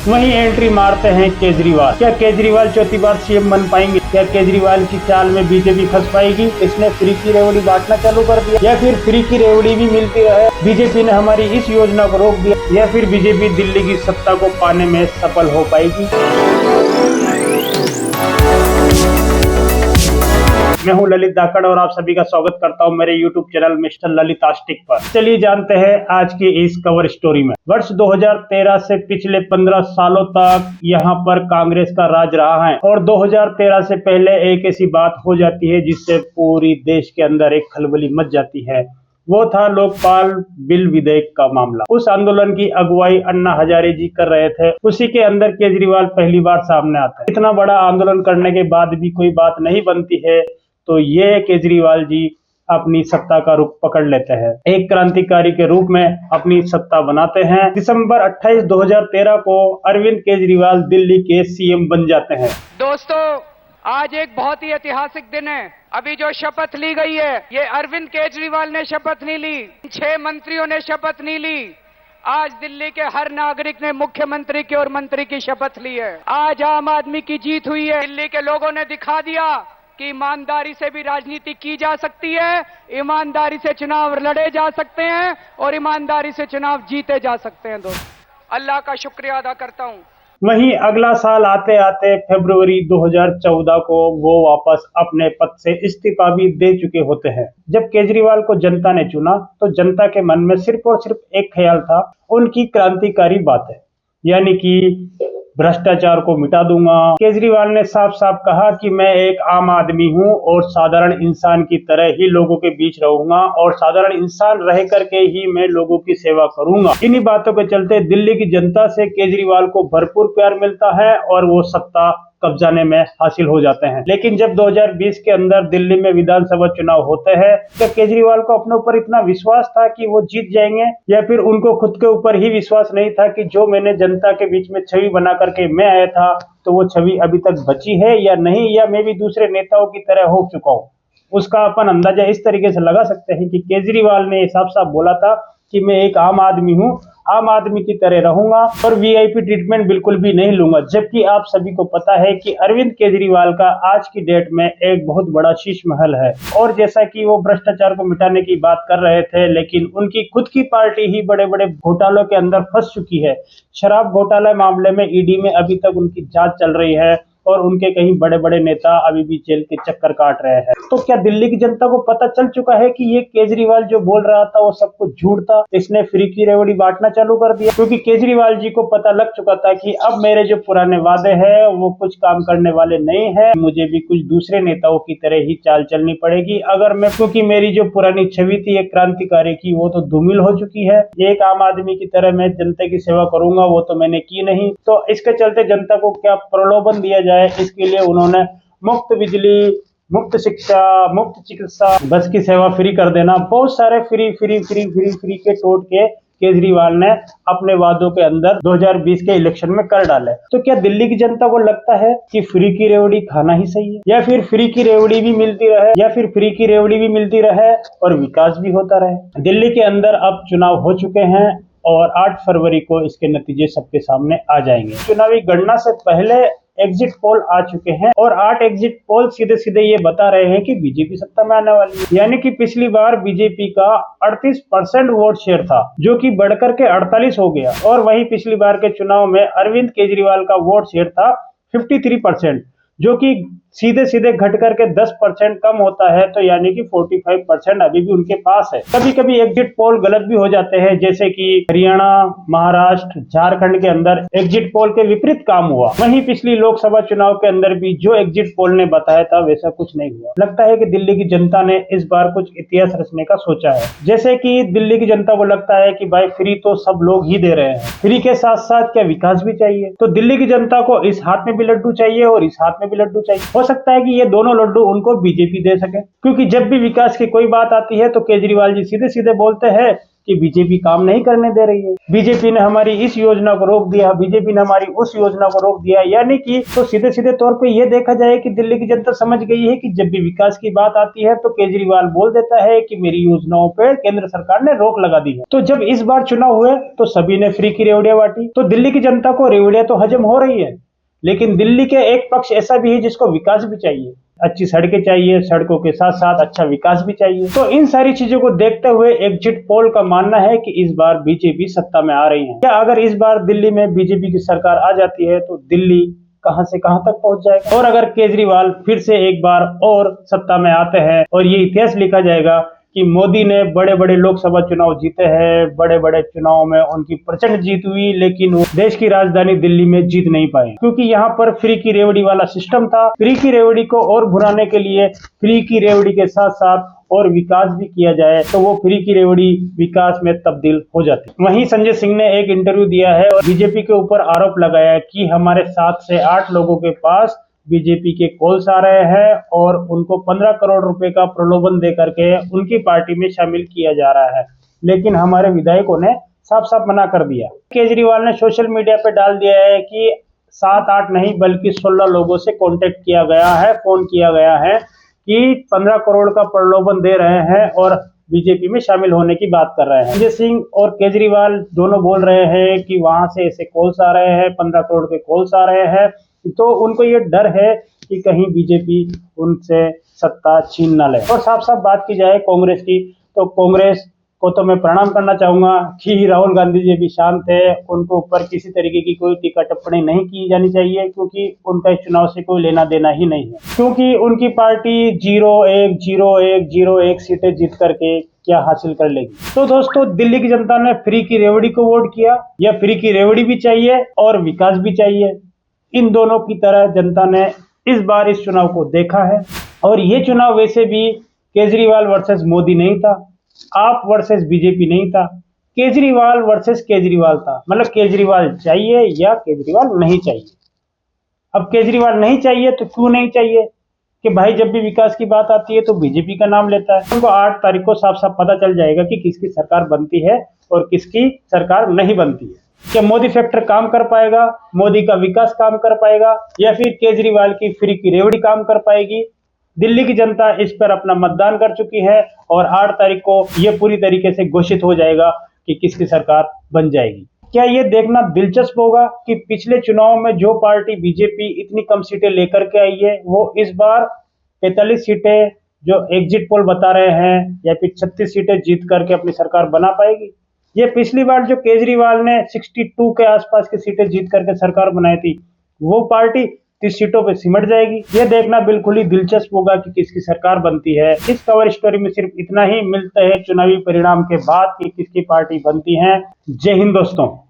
वहीं एंट्री मारते हैं केजरीवाल। क्या केजरीवाल चौथी बार सीएम बन पाएंगे? क्या केजरीवाल की चाल में बीजेपी फंस पाएगी? इसने फ्री की रेवड़ी बांटना चालू कर दिया, या फिर फ्री की रेवड़ी भी मिलती रहे, बीजेपी ने हमारी इस योजना को रोक दिया, या फिर बीजेपी दिल्ली की सत्ता को पाने में सफल हो पाएगी? मैं हूं ललित धाकड़ और आप सभी का स्वागत करता हूं मेरे YouTube चैनल मिस्टर ललितास्टिक पर। चलिए जानते हैं आज की इस कवर स्टोरी में। वर्ष 2013 से पिछले 15 सालों तक यहां पर कांग्रेस का राज रहा है और 2013 से पहले एक ऐसी बात हो जाती है जिससे पूरी देश के अंदर एक खलबली मच जाती है। वो था लोकपाल बिल विधेयक का मामला। उस आंदोलन की अगुवाई अन्ना हजारे जी कर रहे थे। उसी के अंदर केजरीवाल पहली बार सामने आता है। इतना बड़ा आंदोलन करने के बाद भी कोई बात नहीं बनती है तो ये केजरीवाल जी अपनी सत्ता का रुख पकड़ लेते हैं। एक क्रांतिकारी के रूप में अपनी सत्ता बनाते हैं। दिसंबर 28, 2013 को अरविंद केजरीवाल दिल्ली के सीएम बन जाते हैं। दोस्तों, आज एक बहुत ही ऐतिहासिक दिन है। अभी जो शपथ ली गई है, ये अरविंद केजरीवाल ने शपथ नहीं ली, 6 मंत्रियों ने शपथ नहीं ली। आज दिल्ली के हर नागरिक ने मुख्यमंत्री की और मंत्री की शपथ ली है। आज आम आदमी की जीत हुई है। दिल्ली के लोगों ने दिखा दिया कि ईमानदारी से भी राजनीति की जा सकती है, ईमानदारी से चुनाव लड़े जा सकते हैं और ईमानदारी से चुनाव जीते जा सकते हैं। दोस्तों, अल्लाह का शुक्रिया अदा करता हूं। वहीं अगला साल आते आते फरवरी 2014 को वो वापस अपने पद से इस्तीफा भी दे चुके होते हैं। जब केजरीवाल को जनता ने चुना तो जनता के मन में सिर्फ और सिर्फ एक ख्याल था, उनकी क्रांतिकारी बात है, यानी कि भ्रष्टाचार को मिटा दूंगा। केजरीवाल ने साफ साफ कहा कि मैं एक आम आदमी हूं और साधारण इंसान की तरह ही लोगों के बीच रहूंगा और साधारण इंसान रह करके ही मैं लोगों की सेवा करूंगा। इन्हीं बातों के चलते दिल्ली की जनता से केजरीवाल को भरपूर प्यार मिलता है और वो सत्ता कब्जाने में हासिल हो जाते हैं। लेकिन जब 2020 के अंदर दिल्ली में विधानसभा चुनाव होते हैं, तो केजरीवाल को अपने ऊपर इतना विश्वास था कि वो जीत जाएंगे, या फिर उनको खुद के ऊपर ही विश्वास नहीं था कि जो मैंने जनता के बीच में छवि बना करके मैं आया था तो वो छवि अभी तक बची है या नहीं, या मैं भी दूसरे नेताओं की तरह हो चुका हूँ। उसका अपन अंदाजा इस तरीके से लगा सकते हैं कि केजरीवाल ने साफ साफ बोला था कि मैं एक आम आदमी हूँ, आम आदमी की तरह रहूंगा और वीआईपी ट्रीटमेंट बिल्कुल भी नहीं लूंगा। जबकि आप सभी को पता है कि अरविंद केजरीवाल का आज की डेट में एक बहुत बड़ा शीश महल है। और जैसा कि वो भ्रष्टाचार को मिटाने की बात कर रहे थे, लेकिन उनकी खुद की पार्टी ही बड़े बड़े घोटालों के अंदर फंस चुकी है। शराब घोटाला मामले में ईडी में अभी तक उनकी जांच चल रही है और उनके कहीं बड़े बड़े नेता अभी भी जेल के चक्कर काट रहे हैं। तो क्या दिल्ली की जनता को पता चल चुका है कि ये केजरीवाल जो बोल रहा था वो सब कुछ झूठ था? इसने फ्री की रेवड़ी बांटना चालू कर दिया, क्योंकि केजरीवाल जी को पता लग चुका था कि अब मेरे जो पुराने वादे हैं वो कुछ काम करने वाले नहीं है। मुझे भी कुछ दूसरे नेताओं की तरह ही चाल चलनी पड़ेगी। अगर मैं, क्योंकि मेरी जो पुरानी छवि थी एक क्रांतिकारी की, वो तो धूमिल हो चुकी है। एक आम आदमी की तरह मैं जनता की सेवा करूंगा, वो तो मैंने की नहीं। तो इसके चलते जनता को क्या प्रलोभन दिया जाए, इसके लिए उन्होंने मुफ्त बिजली, मुफ्त शिक्षा, मुफ्त चिकित्सा, बस की सेवा फ्री कर देना, बहुत सारे free free free free free के टोटके केजरीवाल ने अपने वादों के अंदर 2020 के इलेक्शन में कर डाले। तो क्या दिल्ली की जनता को लगता है कि फ्री की रेवड़ी खाना ही सही है, या फिर फ्री की रेवड़ी भी मिलती रहे, या फिर फ्री की रेवड़ी भी मिलती रहे और विकास भी होता रहे? दिल्ली के अंदर अब चुनाव हो चुके हैं और 8 फरवरी को इसके नतीजे सबके सामने आ जाएंगे। चुनावी गणना से पहले एग्जिट पोल आ चुके हैं और 8 एग्जिट पोल सीधे सीधे ये बता रहे हैं कि बीजेपी सत्ता में आने वाली है। यानी कि पिछली बार बीजेपी का 38% वोट शेयर था, जो कि बढ़कर के 48 हो गया, और वही पिछली बार के चुनाव में अरविंद केजरीवाल का वोट शेयर था 53%, जो कि सीधे सीधे घट करके 10% कम होता है। तो यानी कि 45% अभी भी उनके पास है। कभी कभी एग्जिट पोल गलत भी हो जाते हैं, जैसे कि हरियाणा, महाराष्ट्र, झारखंड के अंदर एग्जिट पोल के विपरीत काम हुआ। वहीं पिछली लोकसभा चुनाव के अंदर भी जो एग्जिट पोल ने बताया था वैसा कुछ नहीं हुआ। लगता है कि दिल्ली की जनता ने इस बार कुछ इतिहास रचने का सोचा है। जैसे कि दिल्ली की जनता को लगता है कि भाई फ्री तो सब लोग ही दे रहे हैं, फ्री के साथ साथ क्या विकास भी चाहिए? तो दिल्ली की जनता को इस हाथ में भी लड्डू चाहिए और इस हाथ में भी लड्डू चाहिए। हो सकता है कि ये दोनों लड्डू उनको बीजेपी दे सके, क्योंकि जब भी विकास की कोई बात आती है तो केजरीवाल जी सीधे सीधे बोलते हैं कि बीजेपी काम नहीं करने दे रही है, बीजेपी ने हमारी इस योजना को रोक दिया, बीजेपी ने हमारी उस योजना को रोक दिया। यानी कि तो सीधे सीधे तौर पे ये देखा जाए कि दिल्ली की जनता समझ गई है कि जब भी विकास की बात आती है तो केजरीवाल बोल देता है कि मेरी योजनाओं पे केंद्र सरकार ने रोक लगा दी है। तो जब इस बार चुनाव हुए तो सभी ने फ्री की रेवड़ियां बांटी, तो दिल्ली की जनता को रेवड़ियां तो हजम हो रही है, लेकिन दिल्ली के एक पक्ष ऐसा भी है जिसको विकास भी चाहिए, अच्छी सड़कें चाहिए, सड़कों के साथ साथ अच्छा विकास भी चाहिए। तो इन सारी चीजों को देखते हुए एग्जिट पोल का मानना है कि इस बार बीजेपी सत्ता में आ रही है। क्या अगर इस बार दिल्ली में बीजेपी की सरकार आ जाती है तो दिल्ली कहां से कहां तक पहुंच जाएगा, और अगर केजरीवाल फिर से एक बार और सत्ता में आते हैं और ये इतिहास लिखा जाएगा कि मोदी ने बड़े बड़े लोकसभा चुनाव जीते हैं, बड़े बड़े चुनाव में उनकी प्रचंड जीत हुई, लेकिन वो देश की राजधानी दिल्ली में जीत नहीं पाए, क्योंकि यहाँ पर फ्री की रेवड़ी वाला सिस्टम था। फ्री की रेवड़ी को और भुनाने के लिए फ्री की रेवड़ी के साथ साथ और विकास भी किया जाए तो वो फ्री की रेवड़ी विकास में तब्दील हो जाती। वहीं संजय सिंह ने एक इंटरव्यू दिया है और बीजेपी के ऊपर आरोप लगाया कि हमारे 7 से 8 लोगों के पास बीजेपी के कॉल्स आ रहे हैं और उनको 15 करोड़ रुपए का प्रलोभन दे करके उनकी पार्टी में शामिल किया जा रहा है, लेकिन हमारे विधायकों ने साफ साफ मना कर दिया। केजरीवाल ने सोशल मीडिया पे डाल दिया है कि 7-8 नहीं बल्कि 16 लोगों से कांटेक्ट किया गया है, फोन किया गया है कि 15 करोड़ का प्रलोभन दे रहे हैं और बीजेपी में शामिल होने की बात कर रहे हैं। संजय सिंह और केजरीवाल दोनों बोल रहे हैं कि वहां से ऐसे कॉल्स आ रहे हैं, 15 करोड़ के कॉल्स आ रहे हैं, तो उनको ये डर है कि कहीं बीजेपी उनसे सत्ता छीन न ले। और साफ साफ बात की जाए कांग्रेस की, तो कांग्रेस को तो मैं प्रणाम करना चाहूंगा कि राहुल गांधी जी भी शांत है, उनको ऊपर किसी तरीके की कोई टीका टिप्पणी नहीं की जानी चाहिए, क्योंकि उनका इस चुनाव से कोई लेना देना ही नहीं है, क्योंकि उनकी पार्टी 0-1-0-1-0-1 सीटें जीत करके क्या हासिल कर लेगी। तो दोस्तों, दिल्ली की जनता ने फ्री की रेवड़ी को वोट किया, या फ्री की रेवड़ी भी चाहिए और विकास भी चाहिए, इन दोनों की तरह जनता ने इस बार इस चुनाव को देखा है। और ये चुनाव वैसे भी केजरीवाल वर्सेस मोदी नहीं था, आप वर्सेस बीजेपी नहीं था, केजरीवाल वर्सेस केजरीवाल था। मतलब केजरीवाल चाहिए या केजरीवाल नहीं चाहिए। अब केजरीवाल नहीं चाहिए तो क्यों नहीं चाहिए कि भाई जब भी विकास की बात आती है तो बीजेपी का नाम लेता है। उनको 8 तारीख को साफ साफ पता चल जाएगा कि किसकी सरकार बनती है और किसकी सरकार नहीं बनती है। क्या मोदी फैक्टर काम कर पाएगा, मोदी का विकास काम कर पाएगा, या फिर केजरीवाल की फ्री की रेवड़ी काम कर पाएगी। दिल्ली की जनता इस पर अपना मतदान कर चुकी है और 8 तारीख को यह पूरी तरीके से घोषित हो जाएगा कि किसकी सरकार बन जाएगी। क्या ये देखना दिलचस्प होगा कि पिछले चुनाव में जो पार्टी बीजेपी इतनी कम सीटें लेकर के आई है, वो इस बार 45 सीटें जो एग्जिट पोल बता रहे हैं या फिर 36 सीटें जीत करके अपनी सरकार बना पाएगी। ये पिछली बार जो केजरीवाल ने 62 के आसपास की सीटें जीत करके सरकार बनाई थी, वो पार्टी 30 सीटों पे सिमट जाएगी। ये देखना बिल्कुल ही दिलचस्प होगा कि किसकी सरकार बनती है। इस कवर स्टोरी में सिर्फ इतना ही। मिलते हैं चुनावी परिणाम के बाद कि किसकी पार्टी बनती है। जय हिंद दोस्तों।